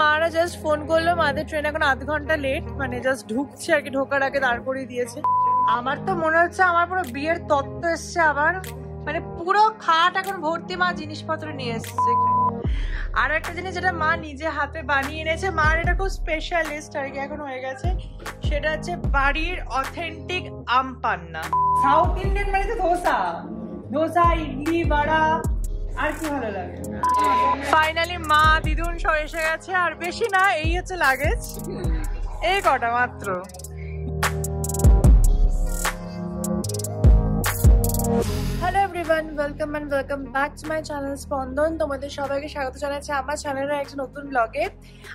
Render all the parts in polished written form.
মারা just phone করলো, মাদের ট্রেন এখন আধ ঘন্টা লেট, মানে জাস্ট ঢুকছে আর কি, ঢোকার আগে দাঁড় করিয়ে দিয়েছে। আমার তো মনে হচ্ছে আমার পুরো বিয়ের তত্ত্ব এসছে আবার, মানে পুরো খাট এখন ভর্তি মা জিনিসপত্র নিয়ে এসছে। আর একটা জিনিস যেটা মা নিজে হাতে বানিয়ে এনেছে, মার এটা খুব স্পেশালিস্ট আর কি এখন হয়ে গেছে, সেটা হচ্ছে বাড়ির অথেন্টিক আম পান্না। সাউথ ইন্ডিয়ান মানে তো ধোসা, ধোসা, ইডলি, বড়া, আর কি ভালো লাগে। ফাইনালি মা দিদুন সব এসে গেছে, আর বেশি না, এই হচ্ছে লাগেজ, এই কটা মাত্র। Hello everyone, welcome and welcome back to my channel Spandan. তোমাদের সবাইকে স্বাগত জানাচ্ছি আমার চ্যানেলের একটা নতুন ব্লগে।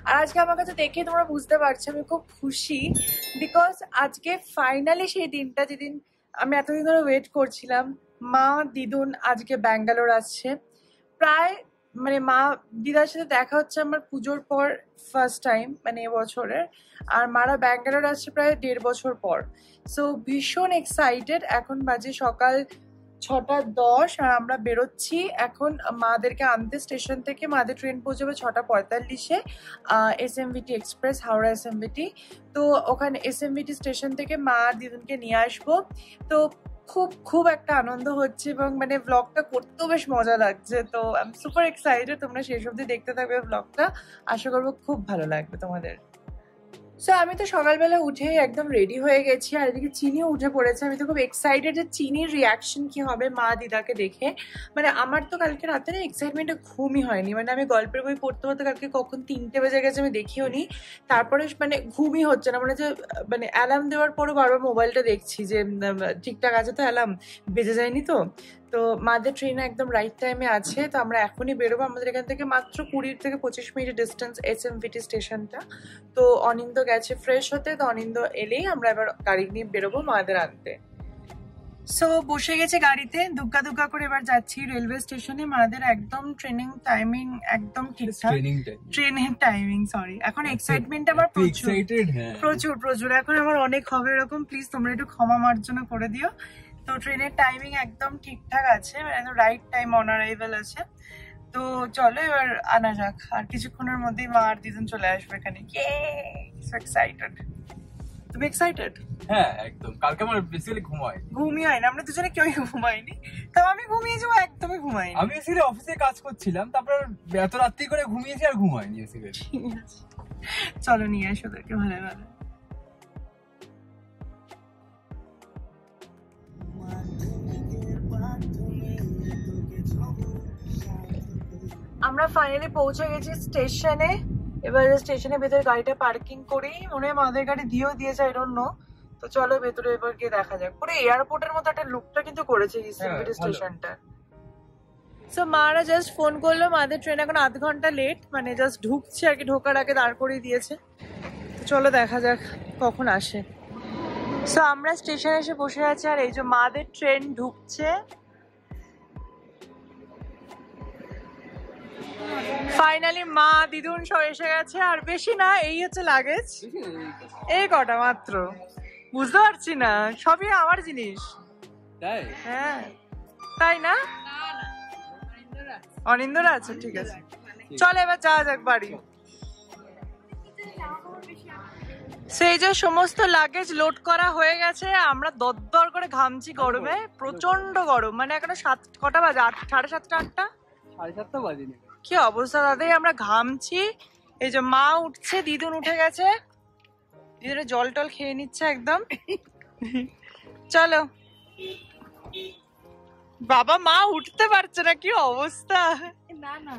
আর আজকে আমার কাছে দেখে তোমরা বুঝতে পারছো আমি খুব খুশি, বিকজ আজকে ফাইনালি সেই দিনটা যেদিন আমি এতদিন ধরে ওয়েট করছিলাম। মা দিদুন আজকে ব্যাঙ্গালোর আসছে, প্রায় মানে মা দিদার সাথে দেখা হচ্ছে আমার পুজোর পর ফার্স্ট টাইম, মানে এবছরের। আর মারা ব্যাঙ্গালোর আসছে প্রায় 1.5 বছর পর। সো ভীষণ এক্সাইটেড। এখন বাজে সকাল 6:10 আর আমরা বেরোচ্ছি এখন মাদেরকে আনতে স্টেশন থেকে। মাদের ট্রেন পৌঁছবে 6:45-এ, SMVT এক্সপ্রেস, হাওড়া SMVT। তো ওখানে SMVT স্টেশন থেকে মা আর দিদুনকে নিয়ে আসবো। তো খুব খুব একটা আনন্দ হচ্ছে এবং মানে ব্লগটা করতেও বেশ মজা লাগছে। তো আই এম সুপার এক্সাইটেড, তোমরা শেষ অবধি দেখতে থাকবে ব্লগটা, আশা করবো খুব ভালো লাগবে তোমাদের। সো আমি তো সকালবেলা উঠে একদম রেডি হয়ে গেছি, আর এদিকে চিনিও উঠে পড়েছে। আমি তো খুব এক্সাইটেড যে চিনির রিয়াকশন কি হবে মা দিদাকে দেখে। মানে আমার তো কালকে রাতে না এক্সাইটমেন্টে ঘুমই হয়নি, মানে আমি গল্পের বই পড়তে পড়তে কালকে কখন 3টে বেজে গেছে আমি দেখিও নি। তারপরে মানে ঘুমই হচ্ছে না, মানে যে মানে অ্যালার্ম দেওয়ার পরও বারবার মোবাইলটা দেখছি যে ঠিকঠাক আছে তো, অ্যালার্ম বেজে যায়নি তো। তো মাদের ট্রেন একদম রাইট টাইমে আছে, তো আমরা এখনই বেরোবো। আমাদের এখান থেকে মাত্র 20 থেকে 25 মিনিটের ডিস্টেন্স SMVT স্টেশনটা। তো অনিন্দ গেছে ফ্রেশ হতে, তো অনিন্দ এলেই আমরা এবার গাড়ি নিয়ে বেরোবো মাদের আনতে। সো বসে গেছে গাড়িতে, দুগ্গা দুগ্গা করে এবার যাচ্ছি রেলওয়ে স্টেশনে। মাদের একদম ট্রেনিং টাইমিং একদম ঠিকঠাক, ট্রেনের টাইমিং সরি। এখন এক্সাইটমেন্ট আমার প্রচুর প্রচুর প্রচুর, এখন আমার অনেক হবে এরকম। প্লিজ তোমরা একটু ক্ষমা মার্জনা করে দিও। তো ট্রেনের টাইমিং একদম ঠিকঠাক আছে, মানে রাইট টাইম অন অ্যারাইভাল আছে। তো চলো এবার আনা যাক, আর কিছুক্ষণের মধ্যেই মা আর দিদুন চলে আসবে এখানে। So excited. তুমি এক্সাইটেড? হ্যাঁ একদম। কালকে আমার বেসিক্যালি ঘুমই হয় না, আমরা দুজনে কেউই ঘুমাইনি। তো আমি ঘুমিয়েছি, ও একদমই ঘুমাইনি। আমি বেসিক্যালি অফিসে কাজ করছিলাম, তারপর এত রাত্রি করে ঘুমিয়েছি আর ঘুমাইনি বেসিক্যালি। চলো নিয়ে আসো ওদেরকে ভালো ভালো। আমরা ফাইনালি পৌঁছে গেছি স্টেশনে। এবার স্টেশনের ভেতরে গাড়িটা পার্কিং করি, মনে হয় মাদের গাড়ি দিয়েও দিয়েছে, আই ডোন্ট নো। তো চলো ভেতরে এবার গিয়ে দেখা যাক। পুরো এয়ারপোর্টের মতো একটা লুকটা কিন্তু করেছে SMVT স্টেশনটা। সো মারা জাস্ট ফোন করলো, মাদের ট্রেন এখন আধ ঘন্টা লেট, মানে জাস্ট ঢুকছে আর কি, ঢোকার আগে দাঁড় করিয়ে দিয়েছে। তো চলো দেখা যাক কখন আসে। সো আমরা স্টেশনে এসে বসে আছি, আর এই যে মাদের ট্রেন ঢুকছে। ফাইনালি মা দিদুন সব এসে গেছে, আর বেশি না, এই হচ্ছে লাগেজ, এই কটা মাত্র। বুঝতে পারছি না, সবই আমার জিনিস। হ্যাঁ তাই না, অনিন্দর আছে, ঠিক আছে চল এবার যাওয়া যাক বাড়ি। সেই যে সমস্ত লাগেজ লোড করা হয়ে গেছে, আমরা দরদর করে ঘামছি গরমে, প্রচন্ড গরম। মানে এখনো কটা বাজে, 7:30 8টা, 7:30 বাজেনি। কি অবস্থা দাদাই, আমরা ঘামছি। এই যে মা উঠছে, দিদুন উঠে গেছে, দিদুনের জল টল খেয়ে নিচ্ছে একদম। চলো বাবা, মা উঠতে পারছে না, কি অবস্থা। না না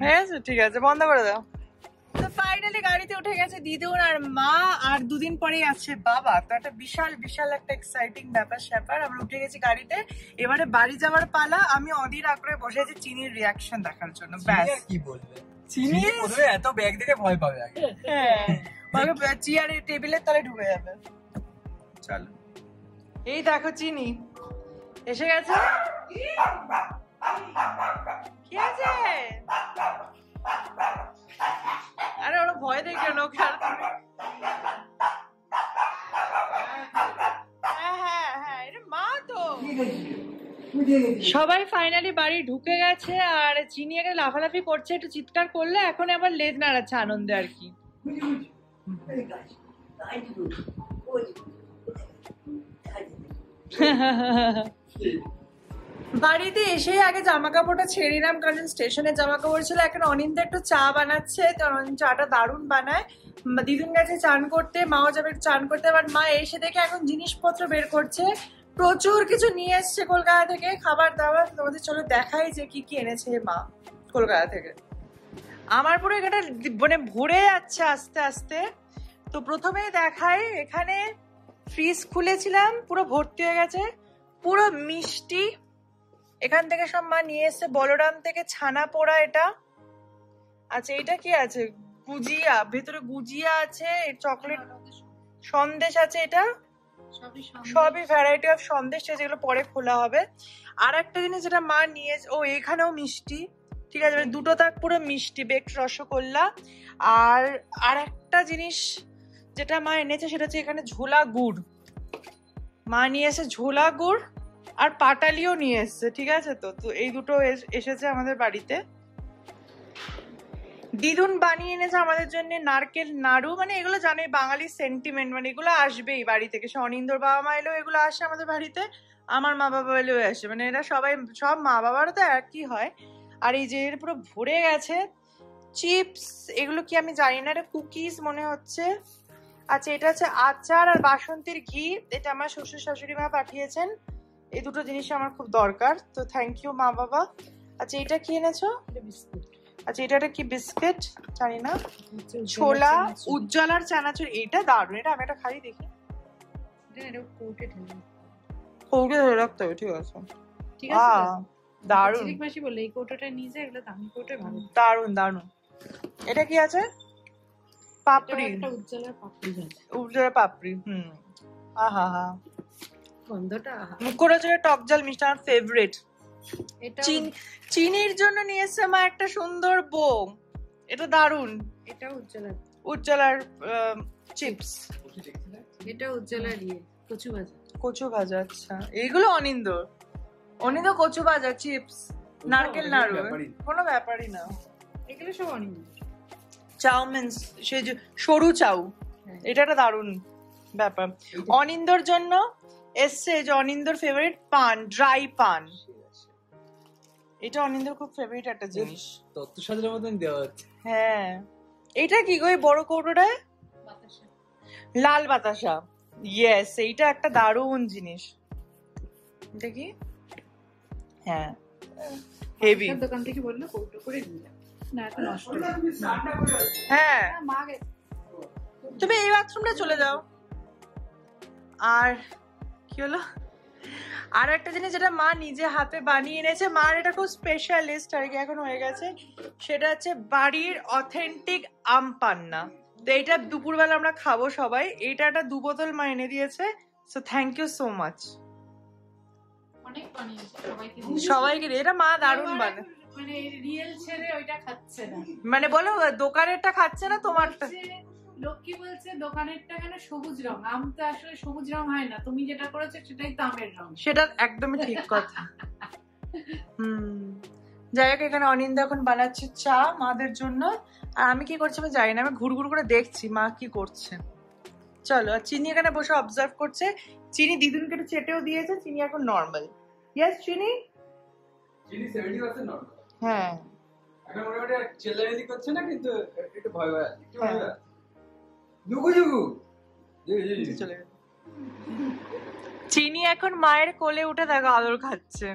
হ্যাঁ ঠিক আছে, বন্ধ করে দাও। তো ফাইনালি গাড়িতে উঠে গেছে দিদুন আর মা, আর দুদিন পরেই আছে বাবা। তো একটা বিশাল বিশাল একটা এক্সাইটিং ব্যাপার স্যাপার। আমরা উঠে গেছি গাড়িতে, এবারে বাড়ি যাওয়ার পালা। আমি অধীর আগ্রহে বসে আছি চিনির রিয়াকশন দেখার জন্য। ব্যাস, কি বলবে, চিনি এত ব্যাগ দেখে ভয় পাবে আগে। হ্যাঁ, চেয়ারে টেবিলের তলে ঢুকে যাবে। চলো, এই দেখো চিনি এসে গেছে। কি আছে? আরে ওরা ভয় দেখে না ওকে। হ্যাঁ হ্যাঁ হ্যাঁ, এটা মা তো। সবাই ফাইনালি বাড়ি ঢুকে গেছে আর চিনি এখানে লাফালাফি করছে, একটু চিৎকার করলে এখন আবার লেজ নাড়াচ্ছে আনন্দে আর কি। বাড়িতে এসেই আগে জামা কাপড়টা ছেড়ে নিলাম, কারণ স্টেশনে জামা কাপড় ছিল। এখন অনিন্দা একটু চা বানাচ্ছে, কারণ চাটা দারুণ বানায়। দিদুন গেছে চান করতে, মাও যাবে চান করতে। এবার মা এসে দেখে এখন জিনিসপত্র বের করছে, প্রচুর কিছু নিয়ে এসছে কলকাতা থেকে খাবার দাবার। তোমাদের চলো দেখাই যে কি কি এনেছে মা কলকাতা থেকে। আমার পুরো এখানে মানে ভরে যাচ্ছে আস্তে আস্তে। তো প্রথমেই দেখাই, এখানে ফ্রিজ খুলেছিলাম, পুরো ভর্তি হয়ে গেছে, পুরো মিষ্টি। এখান থেকে সব মা নিয়ে এসছে, বলরাম থেকে ছানা পোড়া এটা। আচ্ছা এটা কি আছে? গুজিয়া, ভেতরে গুজিয়া আছে, চকলেট সন্দেশ আছে, এটা সবই ভ্যারাইটি অফ সন্দেশ যেগুলো পরে খোলা হবে। আর একটা জিনিস যেটা মা নিয়ে, ও এখানেও মিষ্টি, ঠিক আছে, দুটো তাক পুরো মিষ্টি বেকড রসগোল্লা। আর একটা জিনিস যেটা মা এনেছে সেটা হচ্ছে এখানে ঝোলা গুড়। মা নিয়ে এসে ঝোলা গুড় আর পাটালিও নিয়ে এসছে, ঠিক আছে। তো এই দুটো এসেছে আমাদের বাড়িতে। দিদুন বানিয়ে এনেছে আমাদের জন্য নারকেল নাড়ু, মানে এগুলো জানে বাঙালির সেন্টিমেন্ট, মানে এগুলো আসবেই বাড়ি থেকে। সে অনিন্দর বাবা মা এলেও এগুলো আসে আমাদের বাড়িতে, আমার মা বাবা এলেও আসে, মানে এরা সবাই, সব মা বাবারও তো একই হয়। আর এই যে পুরো ভরে গেছে চিপস, এগুলো কি আমি জানি না, এটা কুকিজ মনে হচ্ছে। আচ্ছা এটা হচ্ছে আচার আর বাসন্তীর ঘি, এটা আমার শ্বশুর শাশুড়ি মা পাঠিয়েছেন। এই দুটো জিনিস আমার খুব দরকার, তো থ্যাংক ইউ মা বাবা। আচ্ছা এটা কি এনেছো? আচ্ছা এটা কি বিস্কিট জানি না। ছোলা উজ্জ্বলার চানাচুর, এটা দারুণ, এটা আমি একটা খাই দেখি। কৌটে ধরে রাখতে হবে, ঠিক আছে ঠিক আছে। দারুণ, মাসি বলে এই কৌটোটা নিয়ে যায়, এগুলো দামি কৌটো ভালো। দারুণ দারুণ। এটা কি আছে? পাপড়ি, উজ্জ্বলার পাপড়ি, উজ্জ্বলার পাপড়ি। আহা হা, গন্ধটা মুখরোচকের টক ঝাল মিষ্টি আমার ফেভারিট। এটা চিনির জন্য নিয়ে এসছে মা একটা সুন্দর বউ, এটা দারুণ। এটা উজ্জ্বলার চিপস, এটা উজ্জ্বলার কচু ভাজা। কচু ভাজা, আচ্ছা এইগুলো অনিন্দ কচু ভাজা চিপস নারকেল নাড়ু, কোনো ব্যাপারই না। এগুলো সব অনিন্দ। চাউমিন, সেই যে সরু চাউ, এটা একটা দারুণ ব্যাপার। অনিন্দর জন্য এসছে যে অনিন্দর ফেভারিট পান, ড্রাই পান। এটা অনিন্দর খুব ফেভারিট একটা জিনিস, তত্ত্ব সাজার মতন দেওয়া হচ্ছে। হ্যাঁ এটা কি গো, বড় কৌটোটায় লাল বাতাসা, ইয়েস এইটা একটা দারুণ জিনিস। এটা কি? হ্যাঁ হেভি। দোকান থেকে বললো কৌটো করে নিয়ে না, এখন নষ্ট। হ্যাঁ তুমি এই বাথরুমটা চলে যাও। আর কি হলো, আর একটা জিনিস যেটা মা নিজে হাতে বানিয়ে এনেছে, মার এটা খুব স্পেশালিস্ট আর কি এখন হয়ে গেছে, সেটা হচ্ছে বাড়ির অথেন্টিক আম পান্না। তো এইটা দুপুরবেলা আমরা খাবো সবাই। এইটা একটা 2 বোতল মা এনে দিয়েছে, so thank you so much. অনেক বানিয়েছে সবাইকে, এটা মা দারুণ বানায়, মানে রিয়েল ছেড়ে ওইটা খাচ্ছে না, মানে বলো দোকানেরটা খাচ্ছে না, তোমারটা। লক্ষ্মী বলছে দোকানেরটা কেন সবুজ রং, আম তো আসলে সবুজ রং হয় না, তুমি যেটা করেছো সেটাই তো আমের রং। সেটা একদমই ঠিক কথা। যাই হোক, এখানে অনিন্দা এখন বানাচ্ছে চা মাদের জন্য, আর আমি কি করছি আমি জানি না, আমি ঘুরঘুর করে দেখছি মা কি করছে। চলো, আর চিনি এখানে বসে অবজার্ভ করছে। চিনি দিদুনকে একটু চেটেও দিয়েছে, চিনি এখন নর্মাল। ইয়েস চিনি, চিনি 70% নরমাল। হ্যাঁ এখন মোটামুটি চেল্লামিলি করছে না, কিন্তু একটু ভয় ভয় আছে, একটু ভয় ভয় আছে। জুগু চলে গেল। চিনি এখন মায়ের কোলে উঠে দেখো আদর খাচ্ছে।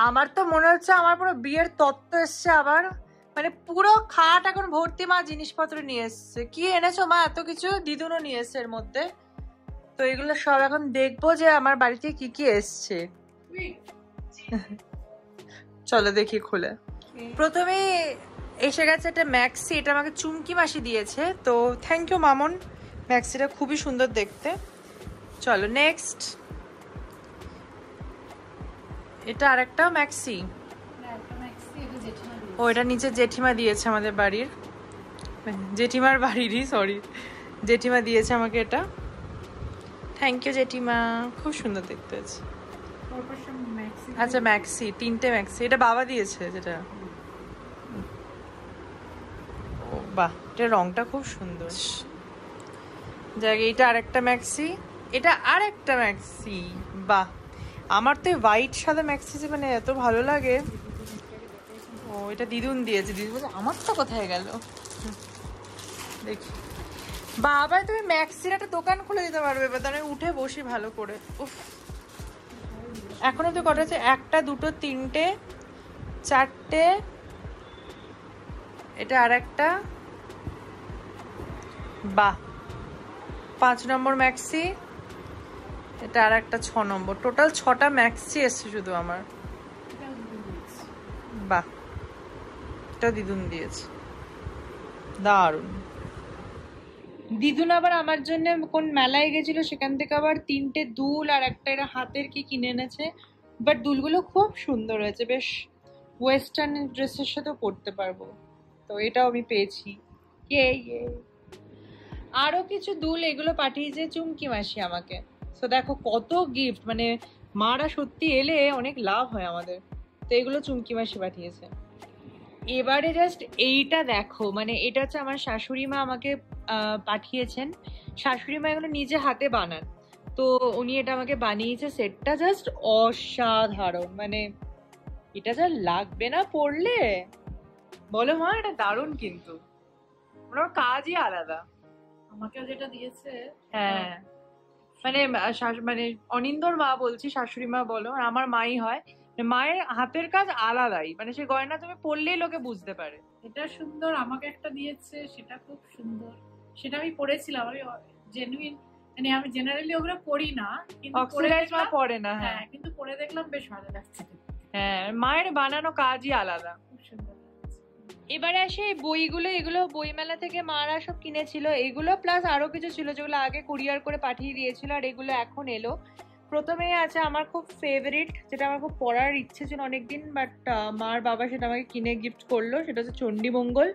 আমার তো মনে হচ্ছে আমার পুরো বিয়ের তত্ত্ব এসছে আবার, মানে পুরো খাট এখন ভর্তি মা জিনিসপত্র নিয়ে এসছে। কি এনেছো মা? এত কিছু দিদুনও নিয়ে এসছে এর মধ্যে। তো এগুলো সব এখন দেখবো যে আমার বাড়িতে কি কি এসছে। চলো দেখি খুলে। প্রথমে এসে গেছে একটা ম্যাক্সি, এটা আমাকে চুমকি মাসি দিয়েছে, তো থ্যাংক ইউ মামন। ম্যাক্সিটা খুবই সুন্দর দেখতে। চলো নেক্সট, এটা আরেকটা ম্যাক্সি। ও এটা নিচে জেঠিমা দিয়েছে আমাদের বাড়ির, জেঠিমার বাড়িরই, সরি, জেঠিমা দিয়েছে আমাকে এটা। থ্যাংক ইউ জেঠিমা, খুব সুন্দর দেখতে আছে। আচ্ছা ম্যাক্সি, 3টে ম্যাক্সি, এটা বাবা দিয়েছে যেটা। ও বাহ, এটা রংটা খুব সুন্দর। যাক, এটা আরেকটা ম্যাক্সি, এটা আরেকটা ম্যাক্সি। বাহ, আমার তো হোয়াইট সাদা ম্যাক্সি মানে এত ভালো লাগে। ও এটা দিদুন দিয়েছে, দিদুন বলছে আমারটা কোথায় গেল। দেখি বাবা, তুমি ম্যাক্সির একটা দোকান খুলে দিতে পারবে, তাহলে উঠে বসি ভালো করে। উফ, এখনো তো কটা আছে? 1টা 2টো 3টে 4টে, এটা আর একটা। বাহ, 5 নম্বর ম্যাক্সি, এটা আর একটা 6 নম্বর। টোটাল 6টা ম্যাক্সি এসছে শুধু আমার। বাহ, এটা দিদুন দিয়েছে, দারুণ। দিদুন আবার আমার জন্য কোন মেলায় গেছিল, সেখান থেকে আবার 3টে দুল আর একটা এরা হাতের কি কিনে এনেছে। বাট দুলগুলো খুব সুন্দর হয়েছে, বেশ ওয়েস্টার্ন ড্রেসের সাথেও পরতে পারবো। তো এটাও আমি পেয়েছি। আরো কিছু দুল এগুলো পাঠিয়েছে চুমকি মাসি আমাকে। তো দেখো কত গিফট, মানে মারা সত্যি এলে অনেক লাভ হয় আমাদের। তো এগুলো চুমকি মাসি পাঠিয়েছে। এবারে জাস্ট এইটা দেখো, মানে এটা হচ্ছে আমার শাশুড়ি মা আমাকে পাঠিয়েছেন। শাশুড়ি মা এগুলো নিজে হাতে বানান, তো উনি এটা আমাকে বানিয়েছে। সেটটা জাস্ট অসাধারণ, মানে এটা যা লাগবে না পড়লে, বলো মা, এটা দারুণ। কিন্তু ওনার কাজই আলাদা। আমাকে যেটা দিয়েছে, হ্যাঁ, মানে মানে অনিন্দর মা বলছি, শাশুড়ি মা বলো, আর আমার মাই হয়। মায়ের হাতের কাজ আলাদাই, মানে সে গয়না তুমি পরলেই লোকে বুঝতে পারে। এটা সুন্দর, আমাকে একটা দিয়েছে, সেটা খুব সুন্দর। সেটা আমি পরেছিলাম, আমি জেনুইন, মানে আমি জেনারেলি ওগুলো পরি না, কিন্তু অক্সিডাইজ মা পরে না। হ্যাঁ, কিন্তু পরে দেখলাম বেশ ভালো লাগছে। হ্যাঁ, মায়ের বানানো কাজই আলাদা। খুব সুন্দর। এবারে আসে বইগুলো, এগুলো বইমেলা থেকে মারা সব কিনেছিল। এগুলো প্লাস আরো কিছু ছিল যেগুলো আগে কুরিয়ার করে পাঠিয়ে দিয়েছিল, আর এগুলো এখন এলো। প্রথমেই আছে আমার খুব ফেভারিট, যেটা আমার খুব পড়ার ইচ্ছে ছিল অনেকদিন, বাট মার বাবা সেটা আমাকে কিনে গিফট করলো। সেটা হচ্ছে চণ্ডীমঙ্গল।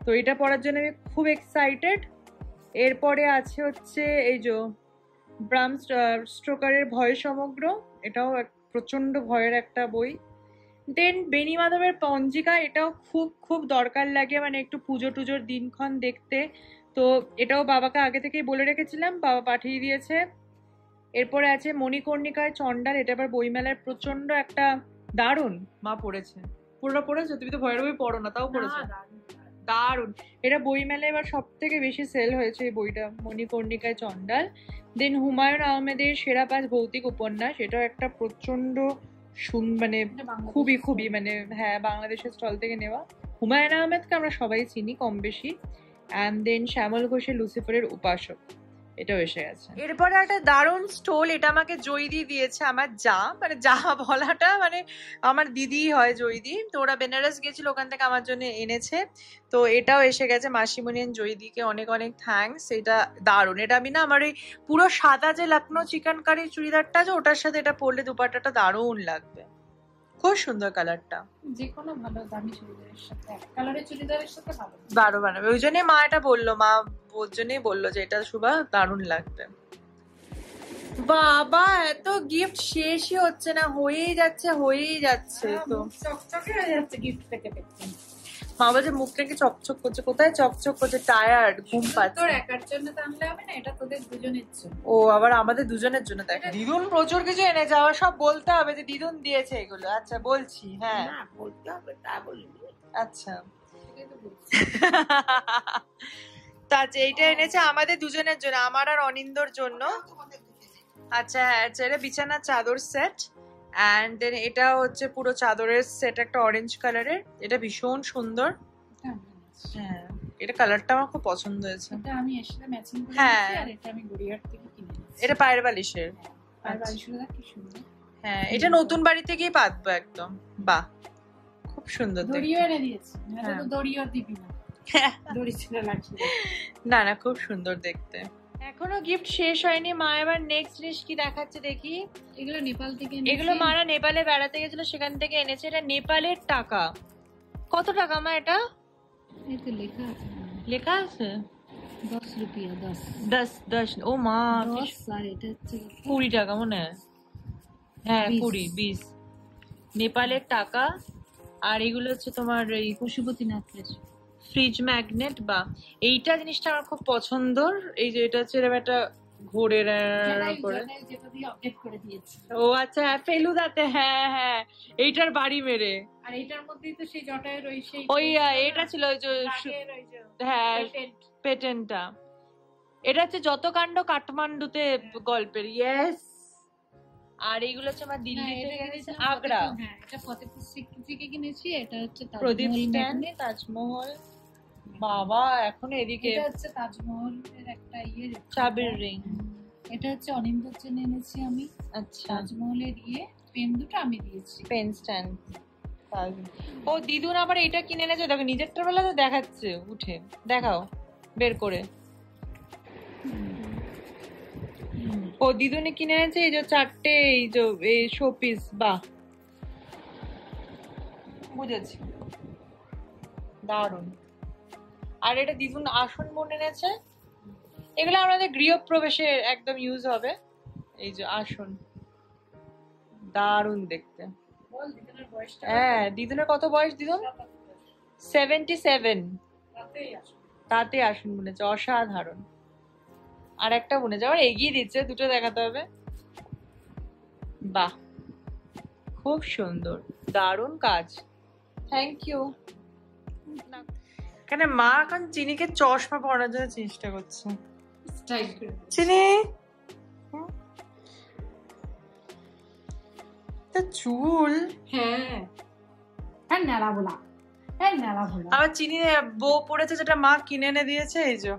তো এটা পড়ার জন্য আমি খুব এক্সাইটেড। এরপরে আছে হচ্ছে এই যে ব্রাম স্টোকারের ভয় সমগ্র, এটাও প্রচন্ড ভয়ের একটা বই। দেন বেনি মাধবের পঞ্জিকা, এটাও খুব খুব দরকার লাগে, মানে একটু পুজো টুজোর দিনক্ষণ দেখতে। তো এটাও বাবাকে আগে থেকেই বলে রেখেছিলাম, বাবা পাঠিয়ে দিয়েছে। এরপরে আছে মণিকর্ণিকার চণ্ডাল, এটা আবার বইমেলার প্রচন্ড একটা দারুণ। মা পড়েছে, পুরোটা পড়েছো? তুমি তো ভয়ের বই পড়ো না, তাও পড়েছো, দারুণ। এটা বইমেলায় এবার সব থেকে বেশি সেল হয়েছে এই বইটা, মণিকর্ণিকায় চণ্ডাল। দেন হুমায়ুন আহমেদের সেরা 5 ভৌতিক উপন্যাস, এটাও একটা প্রচন্ড মানে খুবই খুবই, মানে হ্যাঁ, বাংলাদেশের স্টল থেকে নেওয়া। হুমায়ুন আহমেদকে আমরা সবাই চিনি কম বেশি। অ্যান্ড দেন শ্যামল ঘোষের লুসিফারের উপাসক, এটাও এসে গেছে। এরপরে একটা দারুণ স্টোল, এটা আমাকে জয়দি দিয়েছে, আমার যা, মানে যা বলাটা মানে আমার দিদি হয় জয়দি। তো ওরা বেনারস গেছিল, ওখান থেকে আমার জন্য এনেছে। তো এটাও এসে গেছে, মাসিমণি জয়দিকে অনেক অনেক থ্যাঙ্কস। এটা দারুণ। এটা আমি না, আমার ওই পুরো সাদা যে লখনৌ চিকেন কারি চুড়িদারটা আছে, ওটার সাথে এটা পরলে দুপাট্টাটা দারুণ লাগবে, খুব সুন্দর কালারটা। যে কোনো ভালো দামি চুড়িদারের সাথে, এক কালারের চুড়িদারের সাথে ভালো দারুণ বানাবে। ওই জন্যই মা এটা বললো, মা ওর জন্যই বললো যে এটা শুভা দারুণ লাগবে। বাবা, এত গিফট শেষই হচ্ছে না, হয়েই যাচ্ছে হয়েই যাচ্ছে। তো চকচকে হয়ে যাচ্ছে গিফট পেতে পেতে। মা বলছে মুখটা কি চকচক করছে, কোথায় চকচক করছে, টায়ার্ড, ঘুম পাচ্ছে। তোর একার জন্য টানলে হবে না, এটা তোদের দুজনের জন্য। ও আবার আমাদের দুজনের জন্য। দেখ দিদুন প্রচুর কিছু এনেছে, আবার সব বলতে হবে যে দিদুন দিয়েছে এগুলো। আচ্ছা বলছি, হ্যাঁ বলতে হবে, তা বলিনি। আচ্ছা তা এইটা এনেছে আমাদের দুজনের জন্য, আমার আর অনিন্দর জন্য। আচ্ছা হ্যাঁ, এটা বিছানার চাদর সেট। অ্যান্ড দেন এটা হচ্ছে পুরো চাদরের সেট, একটা অরেঞ্জ কালারের। এটা ভীষণ সুন্দর। হ্যাঁ, এটা কালারটা আমার খুব পছন্দ হয়েছে। এটা আমি এর সাথে ম্যাচিং করে হ্যাঁ, নিয়েছি, আর এটা আমি গড়িয়াহাট থেকে কিনে নিয়েছি। এটা পায়ের বালিশের। পায়ের বালিশগুলো কি সুন্দর। হ্যাঁ, এটা নতুন বাড়ি থেকেই পাতবো একদম। বাহ, খুব খুব সুন্দর দড়িও এনে দিয়েছি, হ্যাঁ। তো দড়িও দিবি না, দড়ি ছিল লাগছে। না না, খুব সুন্দর দেখতে। এখনো গিফট শেষ হয়নি, মা এবার নেক্সট জিনিস কি দেখাচ্ছে দেখি। এগুলো নেপাল থেকে এগুলো মারা নেপালে বেড়াতে গেছিল, সেখান থেকে এনেছে। এটা নেপালের টাকা। কত টাকা মা এটা? এতে লেখা আছে, লেখা আছে 10 রুপিয়া, 10 10 ও মা 10, আর এটা হচ্ছে 20 টাকা মনে হয়। হ্যাঁ 20 20 নেপালের টাকা। আর এগুলো হচ্ছে তোমার এই পশুপতিনাথের ফ্রিজ ম্যাগনেট। বা এইটা জিনিসটা আমার খুব পছন্দর। এই যে এটা হচ্ছে এরকম একটা ঘোরে করে। যেটা দিয়ে আপডেট করে দিয়েছি। ও আচ্ছা, হ্যাঁ ফেলুদাতে, হ্যাঁ হ্যাঁ এইটার বাড়ি মেরে। আর এটার মধ্যেই তো সেই জটায়ের ওই সেই ওই এটা ছিল ওই যে রাগের ওই যে হ্যাঁ patent। পেটেন্টটা। এটা হচ্ছে যত কাণ্ড কাঠমান্ডুতে গল্পের। ইয়েস। আর এইগুলো হচ্ছে আমার না, দিল্লি এটা থেকে কিনেছিলাম আগ্রা। হ্যাঁ, এটা ফতেপুর সিক্রি থেকে কিনেছি। এটা হচ্ছে প্রদীপ তাজমহল স্ট্যান্ড, magnet। তাজমহল। বাবা এখন এদিকে এটা হচ্ছে তাজমহলের একটা চাবির রিং। এটা হচ্ছে অনিন্দর জন্য এনেছি আমি। আচ্ছা, তাজমহলের পেন দুটো আমি দিয়েছি। Pen stand. ও দিদুন আবার এটা কিনে এনেছে, দেখো নিজেরটা বেলাতে দেখাচ্ছে উঠে। দেখাও বের করে। ও দিদুনে কিনে এনেছে এই যে 4টে এই যে এই শোপিস। বাহ, বুঝেছি, দারুন। আর এটা দিদুন আসন বনে এনেছে। এগুলো আমাদের গৃহপ্রবেশে একদম ইউজ হবে। এই যে আসন, দারুন দেখতে। বল দিদুনের বয়সটা হ্যাঁ, দিদুনের কত বয়স দিদুন? 77। তাতেই আসো। তাতে আসন বুনেছে, অসাধারণ। আর একটা বুনেছে, আবার এগিয়ে দিচ্ছে, দুটো দেখাতে হবে। বাহ, খুব সুন্দর, দারুণ কাজ। Thank you. এখানে মা এখন চিনিকে চশমা পরানোর জন্য চেষ্টা করছে। স্টাইল করে চিনি তা চুল। হ্যাঁ হ্যাঁ, নেড়া বলা, হ্যাঁ নেড়া বলা। আবার চিনি বউ পড়েছে যেটা মা কিনে এনে দিয়েছে। এই যে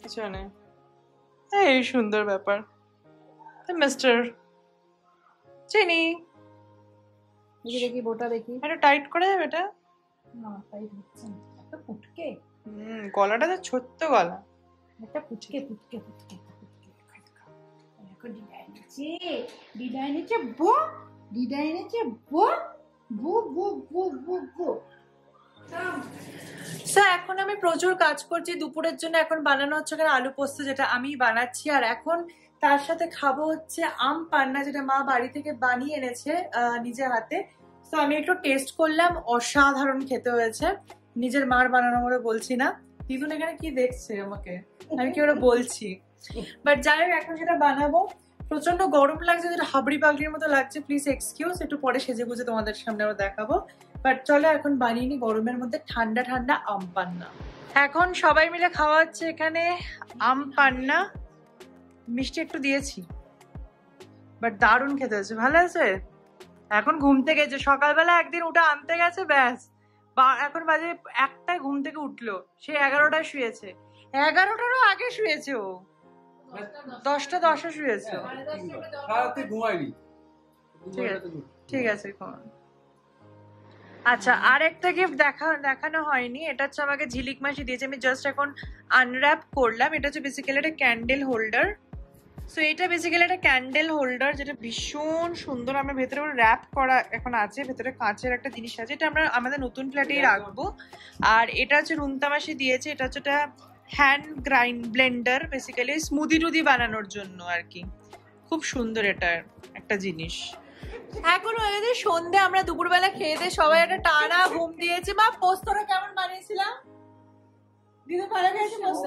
পিছনে এই সুন্দর ব্যাপার। মিস্টার চিনি, দেখি দেখি বোটা দেখি। একটু টাইট করে দেবে এটা। না তাই হচ্ছে না, একটা পুটকে, গলাটা তো ছোট্ট গলা। একটা পুটকে পুটকে পুটকে পুটকে। এখন ডিজাইন আছে বো, ডিজাইন আছে বো বো বো বো বো বো। স্যার এখন আমি প্রচুর কাজ করছি দুপুরের জন্য। এখন বানানো হচ্ছে এখানে আলু পোস্ত, যেটা আমি বানাচ্ছি। আর এখন তার সাথে খাবো হচ্ছে আম পান্না, যেটা মা বাড়ি থেকে বানিয়ে এনেছে নিজের হাতে। তো আমি একটু টেস্ট করলাম, অসাধারণ খেতে হয়েছে। নিজের মার বানানো বলে বলছি না। দিদুন এখানে কি দেখছে আমাকে, আমি কি ওরা বলছি। বাট যাই হোক, এখন সেটা বানাবো। প্রচন্ড গরম লাগছে, যেটা হাবড়ি পাগড়ির মতো লাগছে। প্লিজ এক্সকিউজ, একটু পরে সেজে গুজে তোমাদের সামনে আবার দেখাবো। বাট চলো এখন বানিয়ে নি গরমের মধ্যে ঠান্ডা ঠান্ডা আম পান্না। এখন সবাই মিলে খাওয়া হচ্ছে এখানে আম পান্না। মিষ্টি একটু দিয়েছি, বাট দারুণ খেতে হয়েছে, ভালো আছে। এখন ঘুম থেকে গেছে, সকালবেলা একদিন উঠে আনতে গেছে, ব্যাস এখন বাজে 1টায় ঘুম থেকে উঠলো। সে 11টায় শুয়েছে, 11টারও আগে শুয়েছে ও। 10টা 10-এ শুয়েছে। রাতে ঘুমাইনি। ঠিক আছে। আচ্ছা, আর একটা গিফট দেখানো হয়নি। এটা হচ্ছে আমাকে ঝিলিক মাসি দিয়েছে, আমি জাস্ট এখন আনর্যাপ করলাম। এটা হচ্ছে বেসিক্যালি একটা ক্যান্ডেল হোল্ডার। সো এটা বেসিক্যালি একটা ক্যান্ডেল হোল্ডার, যেটা ভীষণ সুন্দর। আমার ভেতরে র্যাপ করা এখন আছে, ভেতরে কাঁচের একটা জিনিস আছে। এটা আমরা আমাদের নতুন ফ্ল্যাটেই রাখবো। আর এটা হচ্ছে রুনতামাসি দিয়েছে। এটা হচ্ছে একটা হ্যান্ড ব্লেন্ডার, বেসিক্যালি স্মুদি টুদি বানানোর জন্য আর কি। খুব সুন্দর এটা একটা জিনিস। এখন হয়ে গেছে সন্ধ্যে, আমরা দুপুরবেলা খেয়ে দিয়ে সবাই একটা টানা ঘুম দিয়েছি। মা পোস্তটা কেমন বানিয়েছিলাম? দিদি ভালো খেয়েছে পোস্ত?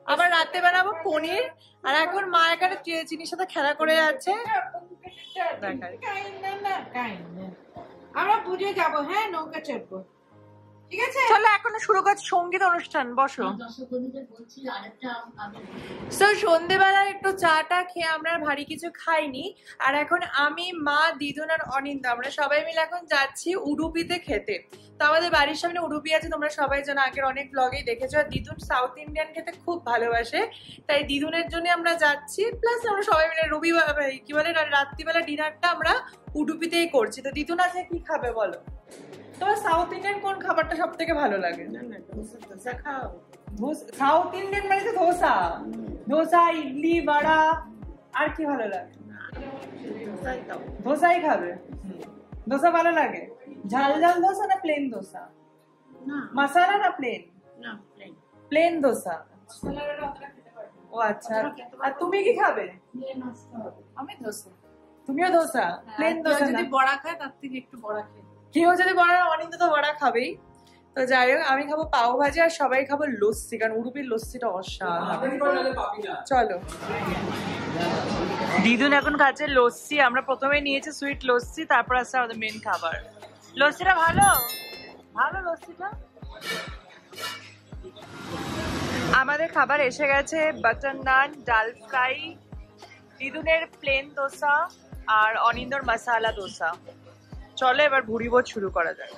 আবার রাতে বানাবো পনির। আর এখন মা এখানে চিনির সাথে খেলা করে যাচ্ছে। আমরা বুঝে যাবো, হ্যাঁ নৌকা চাপবো, ঠিক আছে? চলো এখন শুরু করছি সঙ্গীত অনুষ্ঠান, বসো। তো সন্ধেবেলায় একটু চাটা খেয়ে আমরা আর ভারী কিছু খাইনি, আর এখন আমি, মা, দিদুন আর অনিন্দা আমরা সবাই মিলে এখন যাচ্ছি উডুপিতে খেতে। তো আমাদের বাড়ির সামনে উডুপি আছে, তোমরা সবাই জানো, আগের অনেক ব্লগেই দেখেছো। আর দিদুন সাউথ ইন্ডিয়ান খেতে খুব ভালোবাসে, তাই দিদুনের জন্য আমরা যাচ্ছি। প্লাস আমরা সবাই মিলে রবিবার কি বলে রাত্রিবেলা ডিনারটা আমরা উডুপিতেই করছি। তো দিদুন আছে কি খাবে বলো? তোমার সাউথ ইন্ডিয়ান কোন খাবারটা সব থেকে ভালো লাগে? সাউথ ইন্ডিয়ান মানে তো ধোসা, ধোসা, ইডলি, বড়া, আর কি ভালো লাগে? ধোসাই খাবে? ধোসা ভালো লাগে? ঝাল ঝাল ধোসা না প্লেন ধোসা? মশলা না প্লেন? প্লেন ধোসা। ও আচ্ছা, আর তুমি কি খাবে? আমি ধোসা। তুমিও ধোসা? প্লেন ধোসা? যদি বড়া খায় তার থেকে একটু বড়া খেয়ে কেউ যদি বড়া, অনিন্দা তো বড়া খাবেই। তো যাই হোক, আমি খাবো পাও ভাজি আর সবাই খাবো লস্যি, কারণ উডুপির লস্যিটা অসাধারণ। চলো, দিদুন এখন খাচ্ছে লস্যি। আমরা প্রথমে নিয়েছি সুইট লস্যি, তারপর আসছে আমাদের মেন খাবার। লস্যিটা ভালো, ভালো লস্যিটা। আমাদের খাবার এসে গেছে, বাটার নান, ডাল ফ্রাই, দিদুনের প্লেন দোসা আর অনিন্দর মশালা দোসা। চলো এবার ভুড়ি ভোজ শুরু করা যাক।